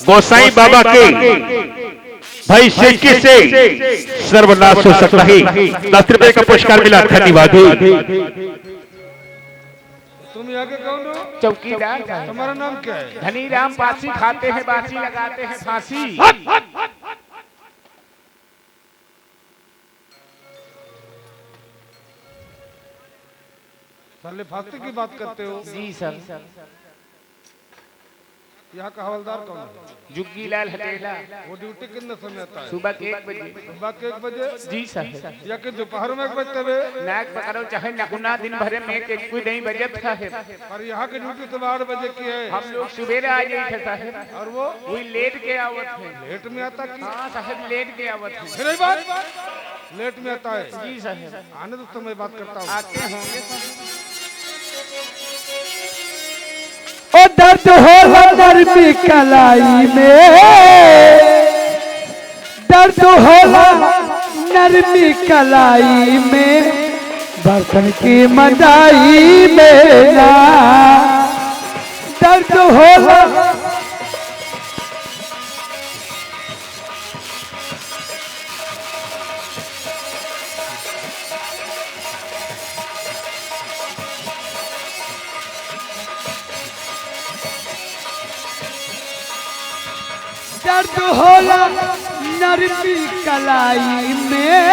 गोसाई बाबा के भाई शेखी से सर्वनाश हो सकता है। 10 रुपए का पुरस्कार मिला, धन्यवाद। तुम यहाँ के कौन हो? चौकीदार। तुम्हारा नाम क्या है? धनीराम बासी खाते हैं बासी लगाते हैं फांसी। साले फांसी की बात करते हो? जी सर। यहाँ का हवलदार कौन है? जुग्गी लाल हटेला। वो ड्यूटी कितने समय आता है? सुबह के 1 बजे। सुबह के 1 बजे? जी सर। या कि दोपहर में 1 बजते हुए? नाक पकड़ो चाहे नकुना दिन भरे में के कोई नहीं बजत है। और यहाँ की ड्यूटी तो 8 बजे की है। हम लोग सुबेरे आ गए थे साहब। और वो वही लेट के आवत है। लेट में आता कि? हाँ साहब लेट के आवत है। फिर बात लेट में आता है? जी साहब। आने तो मैं बात करता हूँ। आते होंगे। ओ दर्द हो नरमी कलाई में, दर्द हो नरमी कलाई में, बर्तन की मदाई में ना दर्द हो। दर्द होला नरमी कलाई में,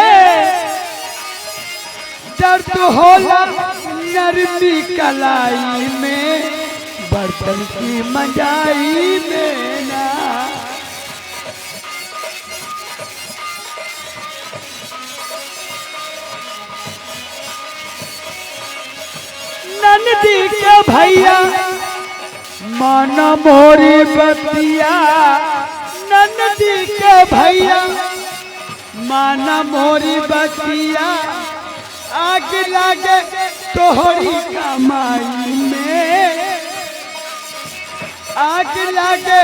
दर्द होला नरमी कलाई में, बर्तन की मंजाई में ना नंदी के भैया माना मोरी बतिया, नंदी के भैया माना मोरी बतिया, आग लागे तोहरी कमाई में, आग लागे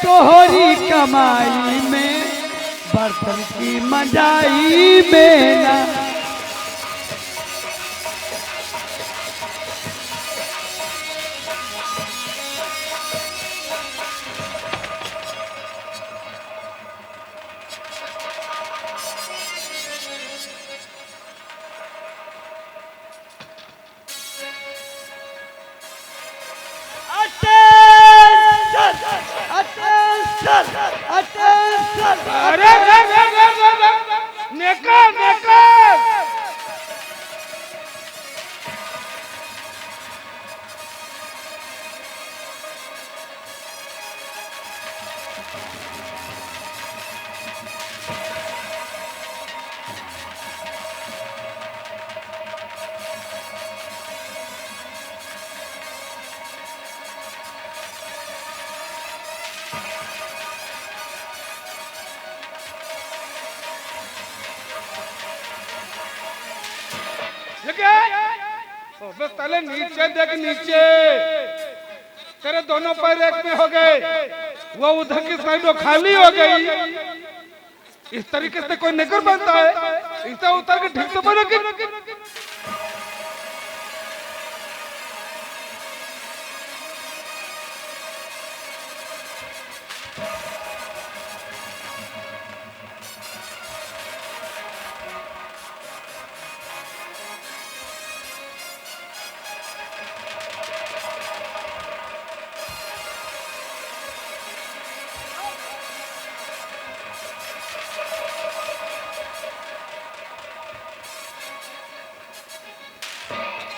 तोहरी कमाई में, बर्तन की मंजाई में ना अरे नेका नेका बस तले नीचे देख नीचे, तेरे दोनों पैर एक में हो गए, वो उधर की साइड वो खाली हो गई। इस तरीके से कोई नेकर बनता है? इसे उतर के ठीक तो बनो।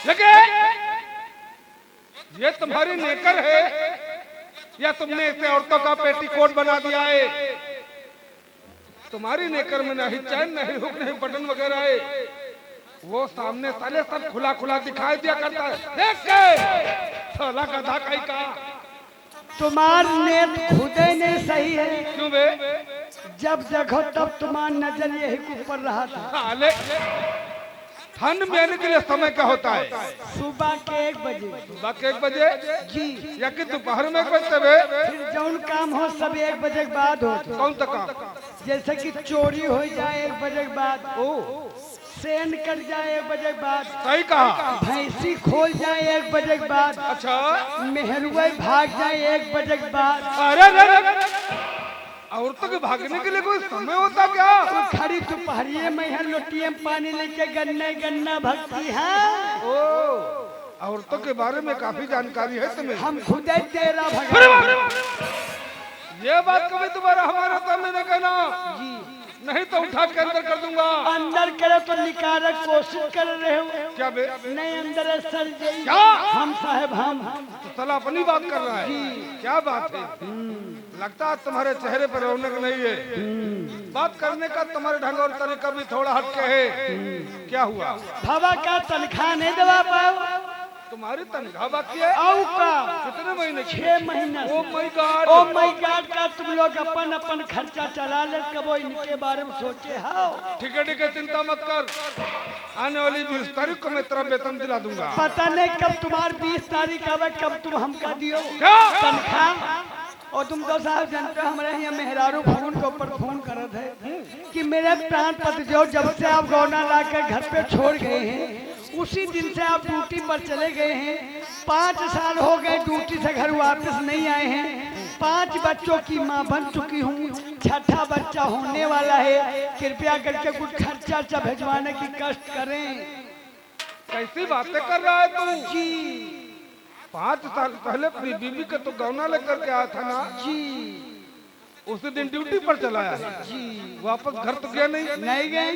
लगे ये तुम्हारी नेकर है या तुमने इसे औरतों का पेटीकोट बना दिया है? तुम्हारी नेकर में नहीं चैन नहीं हुक नहीं बटन वगैरह है। वो सामने साले सब खुला खुला दिखाई दिया करता है। देख के साला गधा कहीं का तुम्हार नेत खुदे ने सही है। क्यों बे? जब देखो तब तुम्हार नजर यही ऊपर रहा था। साले ठंड में आने के लिए समय क्या होता है? सुबह के 1 बजे। सुबह के 1 बजे जी। या कि दोपहर में 1 बजे? फिर जौन काम हो सब 1 बजे के बाद हो। कौन सा काम? जैसे कि चोरी हो जाए 1 बजे के बाद। ओ सेन कट जाए 1 बजे के बाद, सही कहा। भैंसी खोल जाए 1 बजे के बाद, अच्छा, मेहरुआ भाग जाए 1 बजे के बाद, अरे औरतों के भागने के लिए कोई समय होता क्या? वो खड़ी दोपहरिए में है लोटिये में पानी लेके गन्ने गन्ना भक्ति है। ओ, औरतों के बारे में काफी जानकारी है तुम्हें। हम खुद ही तेरा भगवान। ये बात कभी दोबारा हमारे सामने न कहना जी, नहीं तो उठा के अंदर कर दूंगा। अंदर करे तो निकाले कोशिश कर रहे हो क्या बे? नहीं अंदर सर जाइए। क्या? हम साहब हम तो साला अपनी बात कर रहा है। क्या बात है? लगता है तुम्हारे चेहरे पर रौनक नहीं है। बात करने का तुम्हारे ढंग और तरीका भी थोड़ा हटके है। क्या हुआ? बाबा का तनख्वाह नहीं दबा पाओ। तुम्हारी तनख्वाह बाकी है? आओ का कितने महीने? 6 महीना। Oh my God, oh my God का तुम लोग अपन अपन खर्चा चला ले, कबो इनके बारे में सोचे हो? ठीक है, चिंता मत कर। आने वाली 20 तारीख को मैं तेरा वेतन दिला दूंगा। पता नहीं कब तुम्हारी 20 तारीख आवे, कब तुम हमका दियो क्या? तनख्वाह। और तुम तो साहब जानते हो हमारे यहाँ मेहरारू फोन के ऊपर फोन करत है कि मेरे प्राण पति जो जब से आप गौना ला कर घर पे छोड़ गए हैं, उसी दिन से आप ड्यूटी पर चले गए हैं। 5 साल हो गए ड्यूटी से घर वापस नहीं आए हैं। 5 बच्चों की माँ बन चुकी हूँ, 6ठा बच्चा होने वाला है। कृपया करके कुछ खर्चा भिजवाने की कष्ट करें। कैसी बातें कर रहा है तू? जी 5 साल पहले अपनी बीवी के तो गौना लेकर के आया था ना जी, उसी दिन ड्यूटी पर चला आया जी, वापस घर तो गया नहीं गए।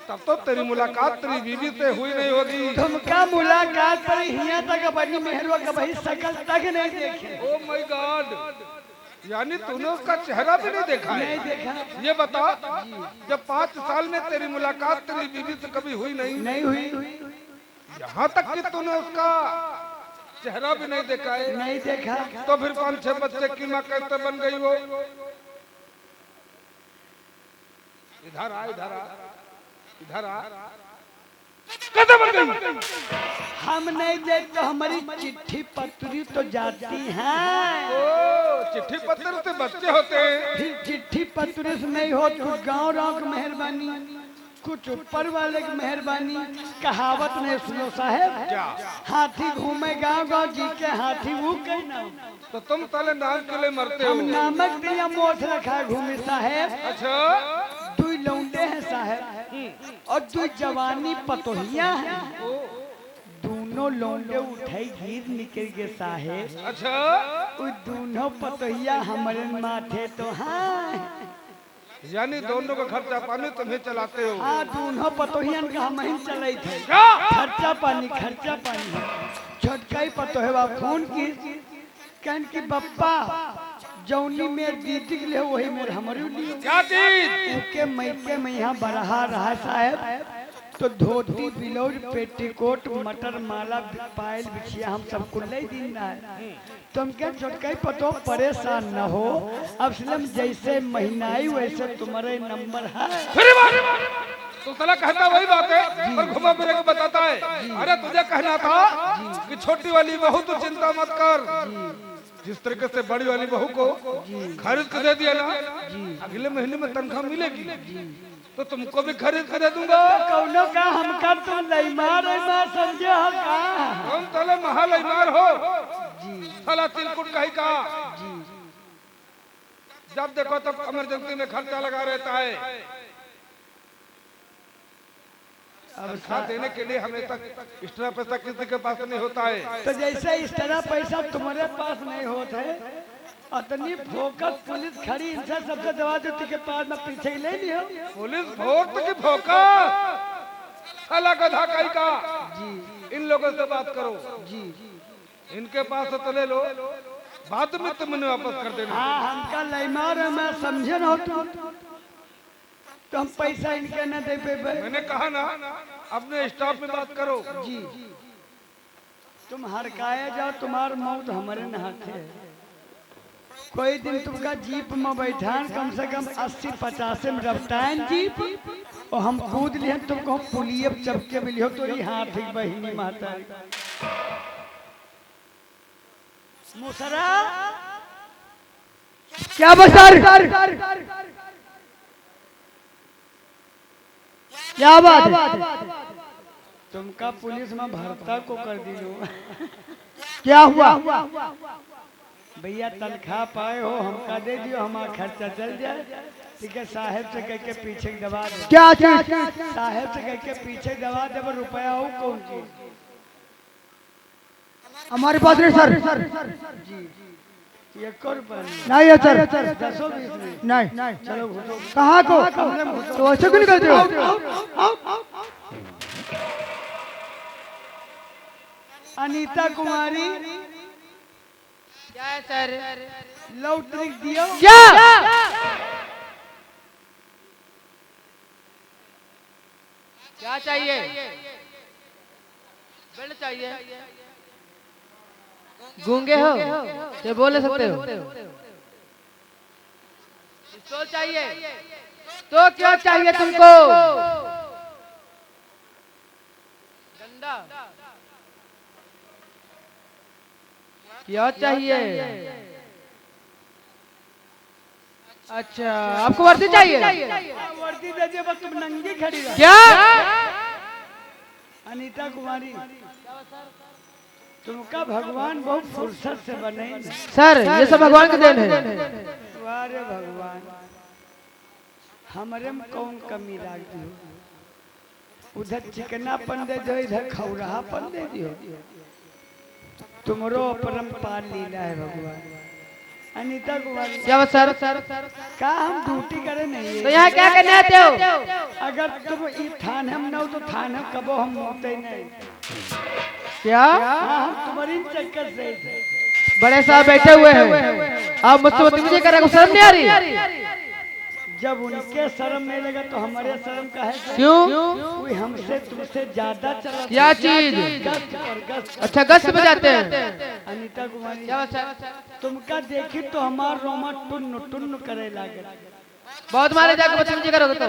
तब तो तेरी मुलाकात तेरी बीवी से हुई नहीं होगी। तुमका मुलाकात पर यहाँ तक अपनी मेहरवा का भाई शकल तक नहीं देखे। ओ माय गॉड, यानी तूने उसका चेहरा भी नहीं देखा है? नहीं देखा। ये बता, जब 5 साल में तेरी मुलाकात तेरी बीवी से कभी हुई नहीं हुई, यहाँ तक कि तूने उसका चेहरा भी नहीं देखा है? नहीं देखा। तो फिर 5-6 बच्चे की माँ कैसे बन गई वो? इधर आ, इधर आ, इधर आ, कैसे बन गई? हम नहीं देखते, हमारी चिट्ठी पत्री तो जाती है। ओ, चिट्ठी पत्र से बच्चे होते हैं? फिर चिट्ठी पत्री से नहीं हो, कुछ गाँव की मेहरबानी, कुछ ऊपर वाले की मेहरबानी। कहावत नहीं सुनो साहेब? क्या? हाथी घूमे गाँव जी के, हाथी वो कहीं ना। तो तुम साले नाम के लिए मरते हो? हम नामक दिया मोछ रखा घूमे साहेब। अच्छा, 2 लौंडे हैं साहेब और 2 जवानी पतोहिया हैं। दोनों लौंडे उठाई गिर निकल गए साहेब। अच्छा, वो दोनों पतोहिया हमारे माथे तो हाँ, यानी दोनों का खर्चा पानी तुम्हें चलाते हो? हाँ, दोनों पतोहियन का हम ही चले थे। क्या? खर्चा पानी छोटका ही पतोहवा फोन की कहन की बप्पा जौनी मेरे दीदी के लिए वही मेरे हमारे लिए। क्या चीज? उनके मैके में यहाँ बरहा रहा साहब, तो धोती ब्लाउज पेटीकोट मटर माला पायल बिछिया हम सबको ले देना है। तुम क्या छोटका ही पतो परेशान न हो, अब सिलम जैसे महीनाई वैसे तुम्हारे नंबर है। तो साला कहता वही बात है और घुमा फिरा के बताता है। अरे तुझे कहना था कि छोटी वाली बहू तो चिंता मत कर, जिस तरीके से बड़ी वाली बहू को खरीद कर दे दिया ना, अगले महीने में तनख्वाह मिलेगी तो तुमको भी खरीद कर दे दूंगा। कौनो का हमका तुम लईमार समझे हो का? हम तले महालईमार हो साला तिलकुट कहीं का। जब देखो तब इमरजेंसी में खर्चा लगा रहता है। अब साथ देने के लिए हमेशा एक्स्ट्रा पैसा किसी के पास नहीं होता है। तो जैसे इस तरह पैसा तुम्हारे पास नहीं होता है, अतनी फोकस पुलिस खड़ी इनसे सबसे दवा देती के पास में पीछे ले लियो। पुलिस फोर्स की फोकस साला गधा कहीं का जी। इन लोगों से बात करो जी, इनके पास तो ले लो, बाद में तुमने वापस कर देना। हाँ, हमका लईमार है, मैं समझे न हो तो हम पैसा इनके न दे पे। मैंने कहा ना अपने स्टाफ में बात करो जी। तुम हरकाए जाओ, तुम्हार मौत हमारे न हाथे है। कोई दिन तुमका जीप में बैठान कम से कम 80-50 में रफ्तान जीप, और हम कूद लिए तुमको पुलिये चपके मिलियो तो ये हाथ ही बहिनी माता मुसरा क्या बसर क्या बात है? तुमका पुलिस में भर्ता को कर दिलो। क्या हुआ? भैया तनख्वाह पाए हो, हमका दे दियो, हमारा खर्चा चल जाए। ठीक है, साहब से कह के पीछे दबा दे। क्या चीज? साहब से कह के पीछे दबा दे, रुपया हो कौन चीज? हमारे पास नहीं सर। जी 1 रुपया नहीं है सर। 10-20 नहीं। चलो कहाँ को? तो ऐसे क्यों निकलते हो? अनीता कुमारी क्या है सर? लव ट्रिक दियो। क्या चाहिए? बिल चाहिए। गूंगे हो ये बोल नहीं सकते हो? पिस्तौल चाहिए तो क्या चाहिए तुमको? डंडा क्या चाहिए? अच्छा आपको वर्दी चाहिए? वर्दी दे दे, बस तुम नंगी खड़ी रहो। क्या? अनीता कुमारी तुमका भगवान बहुत फुर्सत से बने। सर ये सब भगवान की देन है। वारे भगवान, हमारे में कौन कमी लाग दी? उधर चिकनापन दे दो, इधर खौराहापन दे दियो। तुमरो अपरंपार लीला है भगवान। अनीता कुमारी क्या बात सर? का हम ड्यूटी करे नहीं तो यहाँ क्या करने आते हो? अगर तुम ई थाने में न हो तो थाने में कबो हम होते नहीं। क्या? हम तुम्हारी चक्कर से बड़े साहब बैठे हुए हैं, आप मुझसे बदतमीजी कर रहे हो, शर्म नहीं आ रही? जब उनके शर्म नहीं लगा तो हमारे शर्म का है? क्यों? कोई हमसे तुमसे ज्यादा चला। क्या चीज? गश्त और गश्त। अच्छा गश्त पे जाते हैं? अनीता कुमारी क्या बात सर? तुमका देखी तो हमार रोमा टुन्न टुन्न करे लागे। बहुत मारे जाके बदतमीजी करोगे तो?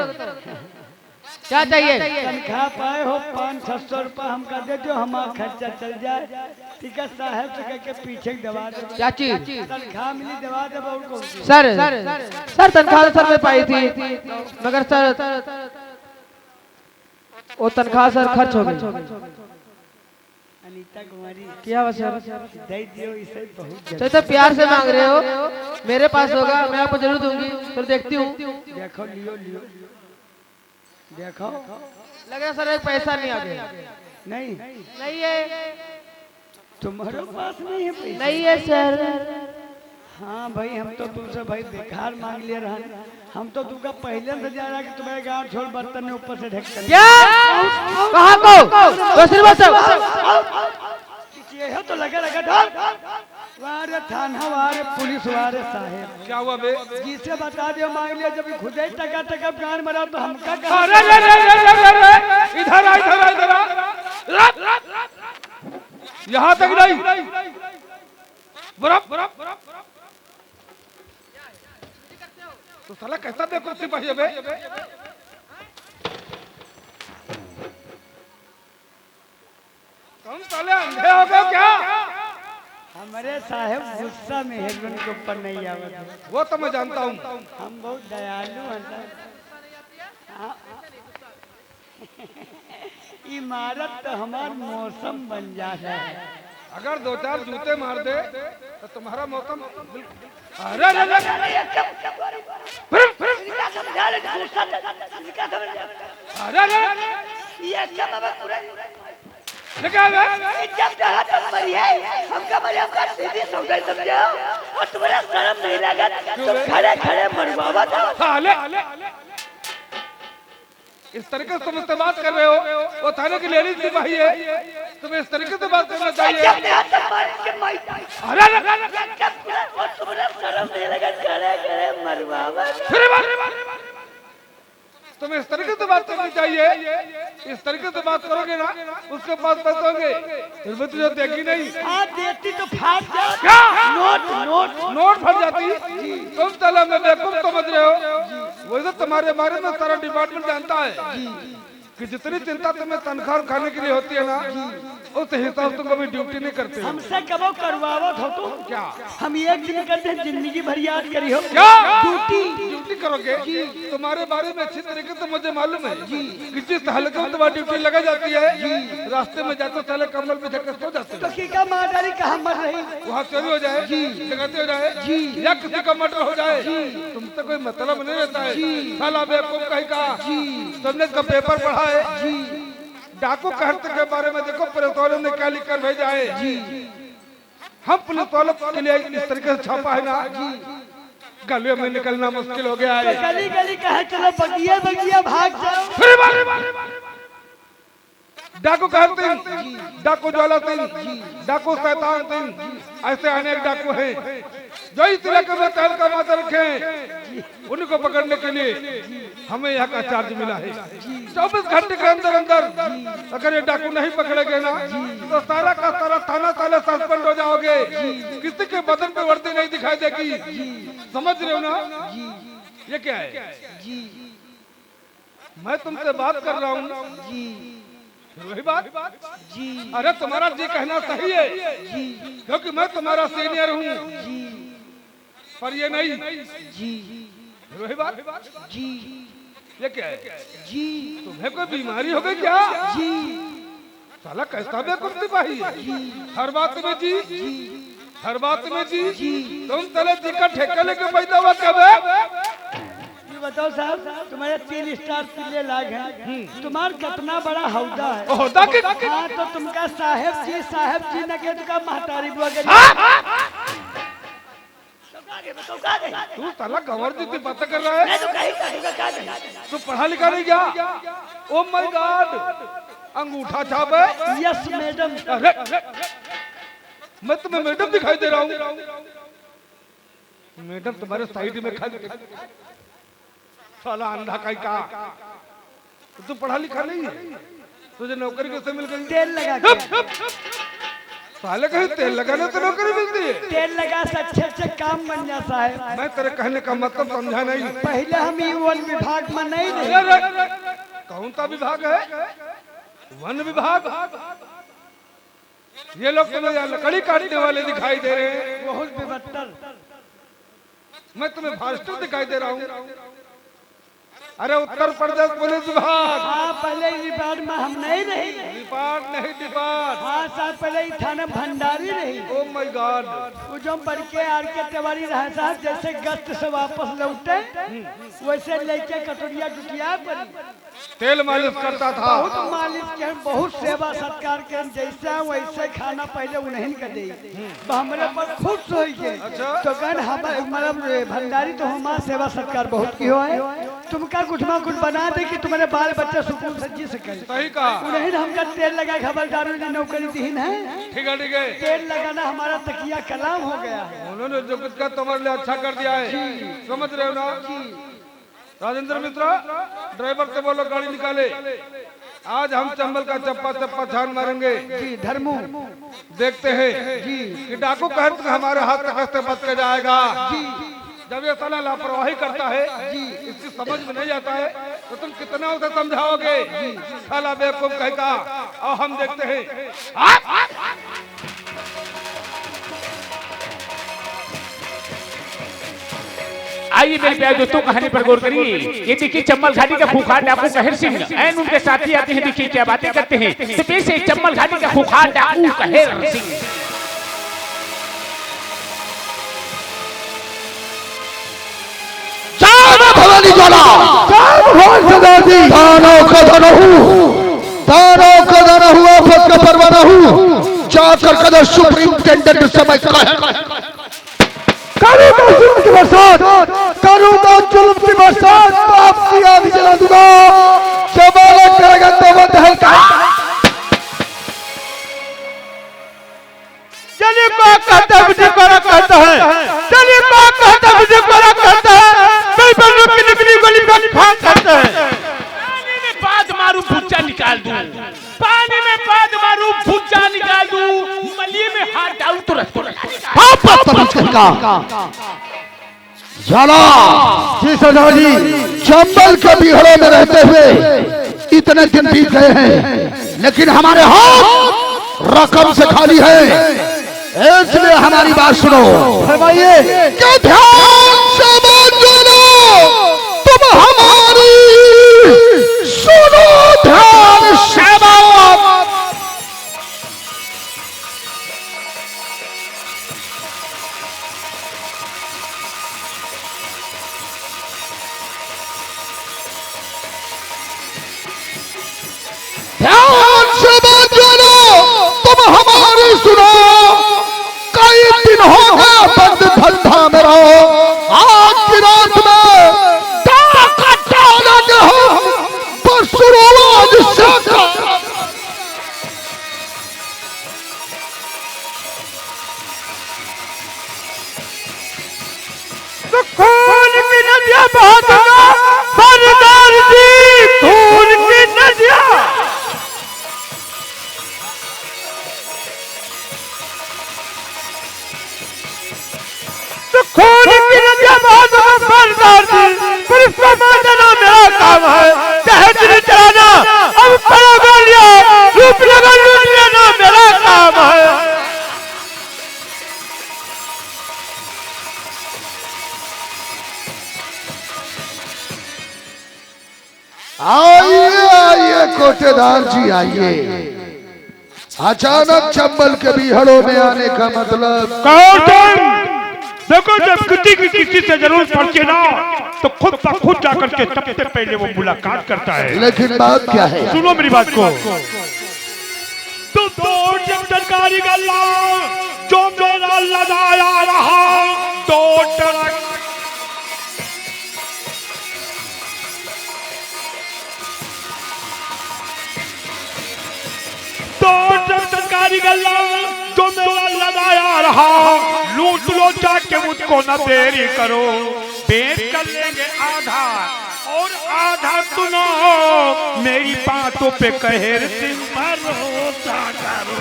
क्या चाहिए? तनख्वाह पाए हो 500-600 रुपया हमका दे दो, हमारा खर्चा चल जाए। ठीक है, साहब से कह के पीछे दबा दे। क्या चीज? तनख्वाह मिली दबा दे। और कौन? सर तनख्वाह सर में पाई थी, मगर सर वो तनख्वाह सर खर्च हो गई। अनीता कुमारी क्या बात सर? दे दियो, इसे बहुत तो इतना प्यार से मांग रहे हो, मेरे पास होगा मैं आपको जरूर दूंगी। फिर देखती हूँ। देखो, लियो देखो। लगे सर एक पैसा नहीं आ गया। नहीं है, तुम्हारे पास नहीं है पैसा? नहीं है सर। हाँ भाई, हम तो तुमसे भाई बेकार मांग लिए रहा। हम तो तुमका पहले से जा रहा कि तुम्हारे गांव छोड़ बर्तन में ऊपर से ढक कर। क्या? कहाँ को? ये है तो लगा वारे थाना, वारे पुलिस, वारे साहेब। क्या हुआ बे? जिसे बता दियो मांग लिया, जब खुद ही टका गान मरा तो हमका अरे इधर आ। यहाँ तक नहीं, बराबर। तो साला कैसा देखो सिपाही है बे? तुम साले अंधे हो गए क्या? हमारे साहेब गुस्सा में हेलमेट के ऊपर नहीं आवा। वो तो मैं जानता हूँ। हम बहुत दयालु हैं। इमारत तो हमार मौसम बन जाता है। अगर 2-4 जूते मार दे तो तुम्हारा मौसम। अरे इस तरीके से तुम इससे बात कर रहे हो? वो थाने की लेडीज सिपाही है, तुम्हें इस तरीके से बात करना चाहिए। तुम्हें इस तरीके से बात करनी चाहिए। इस तरीके से बात करोगे ना, उसके पास पैसे होंगे, फिर भी तुझे देगी नहीं। आप देती तो फाट जाती। क्या? नोट फट जाती। तुम साला मैं बेवकूफ समझ रहे हो? वैसे तुम्हारे बारे में सारा डिपार्टमेंट जानता है कि जितनी चिंता तुम्हें तनख्वाह खाने के लिए होती है ना, उस हिसाब से कभी ड्यूटी नहीं करते। हमसे कबो करवावत हो तो क्या? हम एक दिन करते हैं, जिंदगी भर याद करी हो। क्या? ड्यूटी करोगे तुम्हारे बारे में अच्छी तरीके से मुझे मालूम है कि जिस हल्के में तुम्हारी ड्यूटी लगा जाती है रास्ते में जाते साले कमल पे झटके सो जाते तो की का मादारी कहाँ मर रही? वहाँ चोरी हो जाए डकैती हो जाए या किसी का मर्डर हो जाए तुमसे कोई मतलब नहीं रहता है। साला बेवकूफ कहीं का तुमने इसका पेपर पढ़ा है डाकू कहते के बारे में देखो पुलिस वालों ने क्या लिख कर भेजा है। हम पुलिस वालों के लिए इस तरीके से छापा है ना गलियों में निकलना मुश्किल हो गया है। गली गली कहा चलो बगिया बगिया भाग जाओ। डाकू कहते हैं डाकू ज्वाला सिंह डाकू शैतान सिंह ऐसे अनेक डाकू हैं जो इस इलाके में तहलका माता रखे उनको पकड़ने के लिए हमें यहाँ का चार्ज मिला है। 24 घंटे के अंदर अंदर अगर ये डाकू नहीं पकड़े गए ना तो सारा का सारा थाना साले सस्पेंड हो जाओगे। किसी के बदन पे वर्दी नहीं दिखाई देगी। समझ रहे हो ना? ये क्या है? मैं तुमसे बात कर रहा हूँ वही बात जी। अरे तुम्हारा जी कहना सही है जी क्योंकि मैं तुम्हारा सीनियर हूँ पर ये नहीं जी। वही बात जी। ये क्या है जी? तुम्हें कोई बीमारी हो गई क्या जी? साला कैसा बेवकूफ सिपाही है हर बात में जी हर बात में जी। तुम तले जी का ठेका लेके पैदा हुआ कब है? बताओ साहब तुम्हारे 3 स्टार किले लाग है तुम्हारा कितना बड़ा हौदा है। हौदा के हाँ तो तुमका साहेब जी न के तुमका महतारी बुआ के तू साला गंवर जी बात कर रहा है। तू पढ़ा लिखा नहीं क्या? ओ माय गॉड अंगूठा छाप है। Yes madam. अरे मैं तुम्हें मैडम दिखाई दे रहा हूँ। मैडम तुम्हारे साइड में खड़ी साला अंधा का तू पढ़ा लिखा नहीं है तुझे नौकरी कैसे मिल गई? तेल लगा के साले कहीं तेल लगाने तो नौकरी मिलती है। तेल लगा से अच्छे काम बन जाता है। मैं तेरे कहने का मतलब समझा नहीं। पहले हम ये वन विभाग में नहीं रहे। कौन सा विभाग है? वन विभाग। ये लोग तुम्हें यहाँ लकड़ी काटने वाले दिखाई दे रहे हैं। बहुत बेबत्तर। मैं तुम्हें फास्टर दिखाई दे रहा हूँ। अरे उत्तर प्रदेश पुलिस विभाग। हाँ पहले डिपार्ट में हम नहीं रही। डिपार्ट नहीं डिपार्ट। हाँ साहब पहले थाना भंडारी रही। Oh my God. वो जो बड़के आर के तिवारी रहा साहब जैसे गश्त से वापस लौटे वैसे लेके कटोरिया जुटिया पर तेल मालिश करता था। बहुत मालिश के बहुत सेवा सत्कार के जैसा वैसे खाना पहले उन्हें के दे हमारे पर खुश हो गए। तो कहन हमारा भंडारी तो हमारा सेवा सत्कार बहुत की हो है। तुमका कुछ ना कुछ बना दे कि तुम्हारे बाल बच्चे सुकून से जी सके। सही कहा। उन्हें हमका तेल लगा खबरदारों ने नौकरी दी है। ठीक है ठीक है। तेल लगाना हमारा तकिया कलाम हो गया है। उन्होंने जो कुछ का तुम्हारे लिए अच्छा कर दिया है समझ रहे हो ना? राजेंद्र मित्रा ड्राइवर से बोलो गाड़ी निकाले। आज हम चंबल का चप्पा चप्पा छान मारेंगे जी। धर्मू देखते हैं जी कि डाकू कहते हमारे हाथ तक हंसते बच के जाएगा जी। जब ये साला लापरवाही करता है जी इसकी समझ में नहीं आता है तो तुम कितना उसे समझाओगे? साला बेवकूफ कहेगा। और हम देखते हैं। आइए मेरे प्यारे दोस्तों कहानी पर गौर करिए। ये देखिए चंबल घाटी का खूंखार डाकू कहर सिंह एन उनके साथी आते हैं। देखिए क्या बातें करते हैं। तो पेश है चंबल घाटी का खूंखार डाकू कहर सिंह। भवानी ज्वाला आफत का परवाना हूँ जाकर कदर सुप्रिंटेंडेंट समय करूँगा जुल्म की बरसात पाप की आग जला दूंगा। जमानत करेगा तो वो दहल का चलिए को कहता है मुझे कोरा कहता है। चलिए को कहता है मुझे कोरा कहता है। मैं बंदूक की निकली गोली का फाड़ करता है। पानी में बाद मारू भुज्जा निकाल दूं। पानी में बाद मारू भुज्जा निकाल दूं। मलिए में हाथ डालूं तो रस को हाँ बदतमीज का झाला जी सरदार जी चंबल के बिहड़ों में रहते हुए इतने दिन बीत गए हैं लेकिन हमारे हाथ रकम से खाली है। इसलिए हमारी बात सुनो। फरमाइए क्या ध्यान से बात सुनो। तुम हमारी सुनो, कई दिन हो गया बंद धंधा मेरा, आज की रात में डाका डालेंगे हम, परसुरोज से तो खून की नदियां बहाना सरदार जी, खून की नदियां। तो खून की नदियां बहाना सरदार जी, पर इसमें मानना मेरा काम है। दहेज नहीं चलाना, अब पड़ा लिया, रूपनगर लूट लेना मेरा काम है। आइए आइए कोटेदार जी आइए। अचानक चंबल के बीहड़ों में आने का मतलब? देखो, जब किसी से जरूरत पड़ती ना तो खुद ब खुद जाकर के सबसे पहले वो मुलाकात करता है। लेकिन बात क्या है? सुनो मेरी बात को। तो जब सरकारी गल्ला जो मेरा लगाया रहा, तो सरकारी गल्ला जो मेरा लगाया रहा, लूट लो जाके मुझको न देरी करो, बेच कर लेंगे आधा और आधा सुनो, मेरी बातों पे कहर दिन भरोसा करो।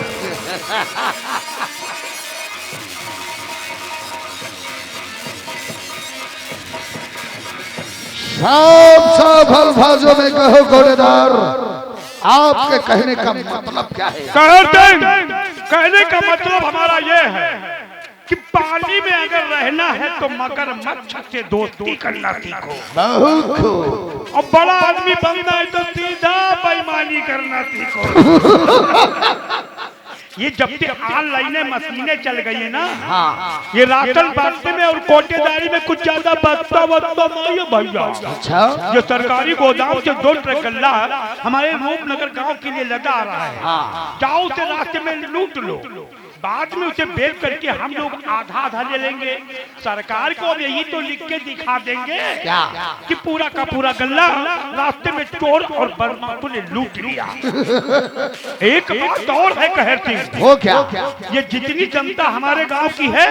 साफ साफ अल्फाजों में कहो कोटेदार, आपके कहने का मतलब क्या है? कहने का मतलब हमारा ये है कि पानी में अगर रहना है तो मगरमच्छ से दोस्ती करना सीखो। बहुत खूब। और बड़ा आदमी बनना है तो सीधा बेईमानी करना सीखो। ये जब से ऑनलाइन मशीनें चल गई है ना, ये राशन बांटने में और कोटेदारी में कुछ ज्यादा बदता नहीं है भैया। अच्छा, जो सरकारी गोदाम से 2 ट्रक गल्ला हमारे रूपनगर गांव के लिए लगा आ रहा है, जाओ से रास्ते में लूट लो, बाद में उसे बेच करके हम लोग आधा आधा ले लेंगे। सरकार को अब यही तो लिख के दिखा देंगे क्या? कि पूरा का पूरा गल्ला रास्ते में चोर और बदमाशों ने लूट लिया। एक बात और है कहर सिंह, वो क्या? ये जितनी जनता हमारे गांव की है,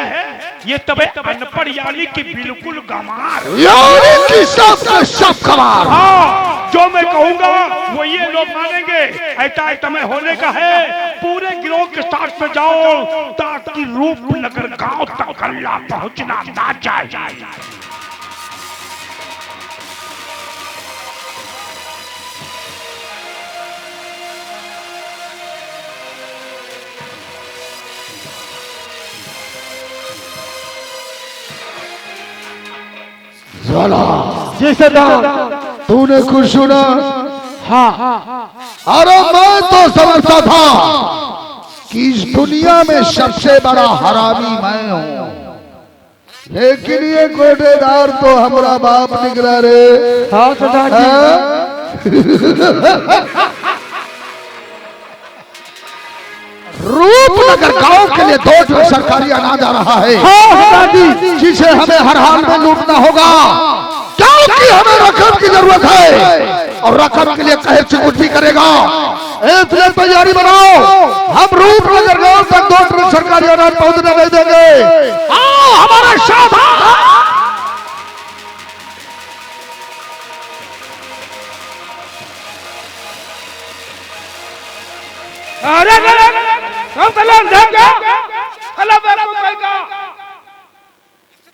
ये तबे अनपढ़ यानी कि बिल्कुल गंवार, यानी कि सब कमार। हाँ, जो मैं कहूंगा वो ये लोग मानेंगे। ऐसा समय होने का है, पूरे गिरोह के साथ में जाओ ताकि रूपनगर गांव तक गल्ला पहुंचना ना जाए। ज्वाला, जी सरदार। तूने कुछ सुना? हाँ, अरे मैं तो समझता था कि इस दुनिया में सबसे बड़ा हरामी मैं हूँ, लेकिन ये कोटेदार तो हमारा बाप निकला रे। हाँ सरदार जी। रूपनगर गांव के लिए 2 ट्रक सरकारी अनाज आ रहा है। हाँ सरदार जी। जिसे हमें हर हाल में लूटना होगा, क्योंकि हमें रकम की जरूरत है और रकम के लिए कहर से कुछ भी करेगा। इसलिए तैयारी बनाओ, हम रूपनगर गांव तक 2 ट्रक सरकारी अनाज पहुंचने नहीं देंगे। आओ हमारे साथ। अरे हम तलाश देंगे, अल्लाह को कहेगा।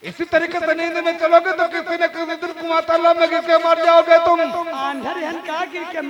इसी तरीके से नींद में चलोगे तो किसी न किसी दिन कुआं तालाब में गिर के मर जाओगे तुम। आंधर हन का गिर के